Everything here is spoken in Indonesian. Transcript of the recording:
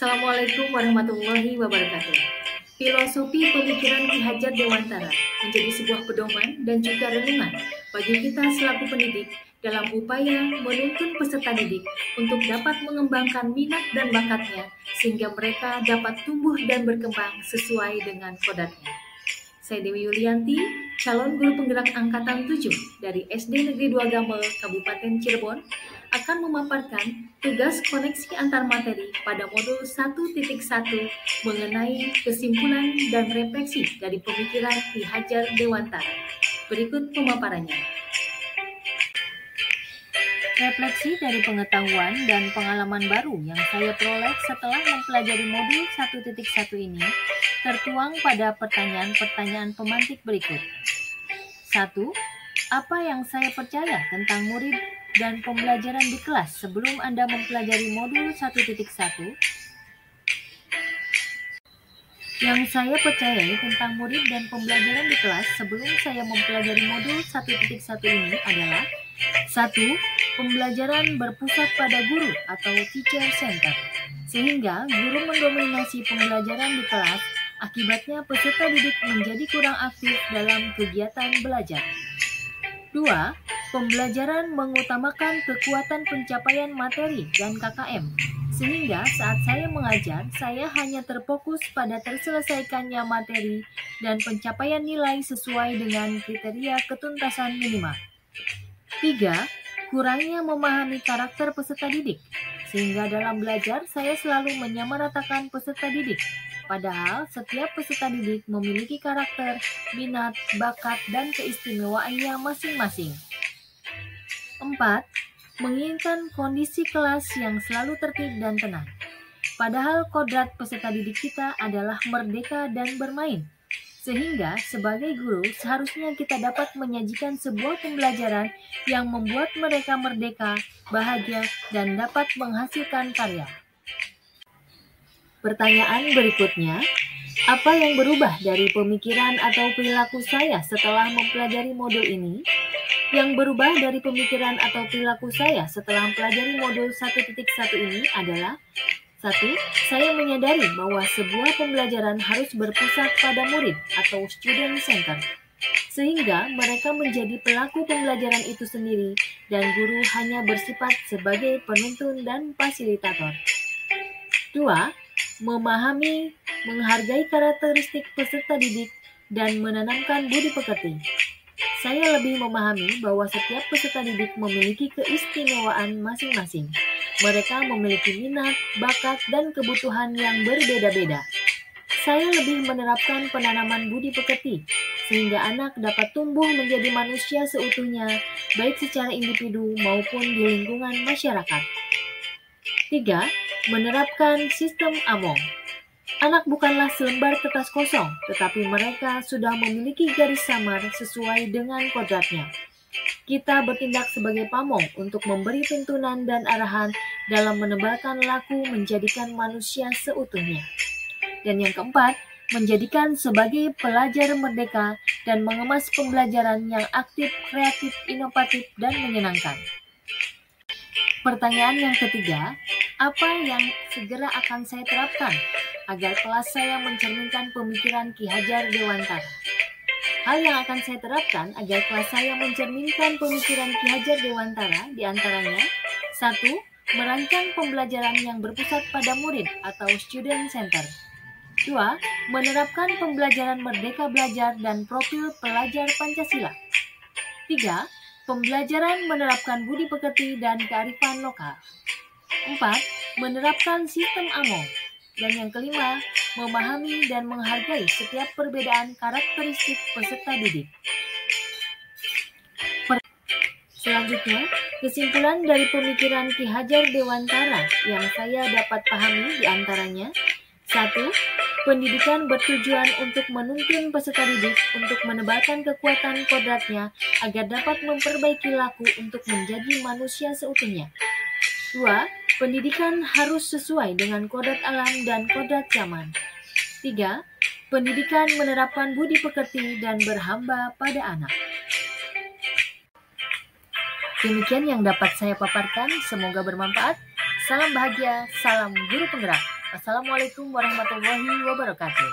Assalamualaikum warahmatullahi wabarakatuh. Filosofi pemikiran Ki Hajar Dewantara menjadi sebuah pedoman dan juga renungan bagi kita selaku pendidik dalam upaya menuntun peserta didik untuk dapat mengembangkan minat dan bakatnya sehingga mereka dapat tumbuh dan berkembang sesuai dengan kodratnya. Saya Dewi Yulianti, calon guru penggerak Angkatan 7 dari SD Negeri 2 Gamel, Kabupaten Cirebon, akan memaparkan tugas koneksi antar materi pada modul 1.1 mengenai kesimpulan dan refleksi dari pemikiran Ki Hajar Dewantara. Berikut pemaparannya. Refleksi dari pengetahuan dan pengalaman baru yang saya peroleh setelah mempelajari modul 1.1 ini tertuang pada pertanyaan-pertanyaan pemantik berikut. 1. Apa yang saya percaya tentang murid dan pembelajaran di kelas sebelum Anda mempelajari modul 1.1? Yang saya percayai tentang murid dan pembelajaran di kelas sebelum saya mempelajari modul 1.1 ini adalah 1. Pembelajaran berpusat pada guru atau teacher center, sehingga guru mendominasi pembelajaran di kelas, akibatnya peserta didik menjadi kurang aktif dalam kegiatan belajar. 2. Pembelajaran mengutamakan kekuatan pencapaian materi dan KKM, sehingga saat saya mengajar, saya hanya terfokus pada terselesaikannya materi dan pencapaian nilai sesuai dengan kriteria ketuntasan minimal. 3. Kurangnya memahami karakter peserta didik, sehingga dalam belajar saya selalu menyamaratakan peserta didik, padahal setiap peserta didik memiliki karakter, minat, bakat, dan keistimewaannya masing-masing. 4. Menginginkan kondisi kelas yang selalu tertib dan tenang, padahal kodrat peserta didik kita adalah merdeka dan bermain. Sehingga sebagai guru seharusnya kita dapat menyajikan sebuah pembelajaran yang membuat mereka merdeka, bahagia, dan dapat menghasilkan karya. Pertanyaan berikutnya, apa yang berubah dari pemikiran atau perilaku saya setelah mempelajari modul ini? Yang berubah dari pemikiran atau perilaku saya setelah mempelajari modul 1.1 ini adalah 1. Saya menyadari bahwa sebuah pembelajaran harus berpusat pada murid atau student center, sehingga mereka menjadi pelaku pembelajaran itu sendiri dan guru hanya bersifat sebagai penuntun dan fasilitator. 2. Memahami, menghargai karakteristik peserta didik, dan menanamkan budi pekerti. Saya lebih memahami bahwa setiap peserta didik memiliki keistimewaan masing-masing. Mereka memiliki minat, bakat, dan kebutuhan yang berbeda-beda. Saya lebih menerapkan penanaman budi pekerti, sehingga anak dapat tumbuh menjadi manusia seutuhnya, baik secara individu maupun di lingkungan masyarakat. 3. Menerapkan sistem AMONG. Anak bukanlah selembar kertas kosong, tetapi mereka sudah memiliki garis samar sesuai dengan kodratnya. Kita bertindak sebagai pamong untuk memberi tuntunan dan arahan dalam menebalkan laku menjadikan manusia seutuhnya. Dan yang keempat, menjadikan sebagai pelajar merdeka dan mengemas pembelajaran yang aktif, kreatif, inovatif, dan menyenangkan. Pertanyaan yang ketiga, apa yang segera akan saya terapkan agar kelas saya mencerminkan pemikiran Ki Hajar Dewantara? Hal yang akan saya terapkan agar kelas saya mencerminkan pemikiran Ki Hajar Dewantara diantaranya 1. Merancang pembelajaran yang berpusat pada murid atau student center. 2. Menerapkan pembelajaran merdeka belajar dan profil pelajar Pancasila. 3. Pembelajaran menerapkan budi pekerti dan kearifan lokal. 4. Menerapkan sistem AMONG. Dan yang kelima, memahami dan menghargai setiap perbedaan karakteristik peserta didik. Selanjutnya, kesimpulan dari pemikiran Ki Hajar Dewantara yang saya dapat pahami diantaranya 1. Pendidikan bertujuan untuk menuntun peserta didik untuk menebalkan kekuatan kodratnya agar dapat memperbaiki laku untuk menjadi manusia seutuhnya. 2. Pendidikan harus sesuai dengan kodrat alam dan kodrat zaman. 3. Pendidikan menerapkan budi pekerti dan berhamba pada anak. Demikian yang dapat saya paparkan, semoga bermanfaat. Salam bahagia, salam guru penggerak. Wassalamualaikum warahmatullahi wabarakatuh.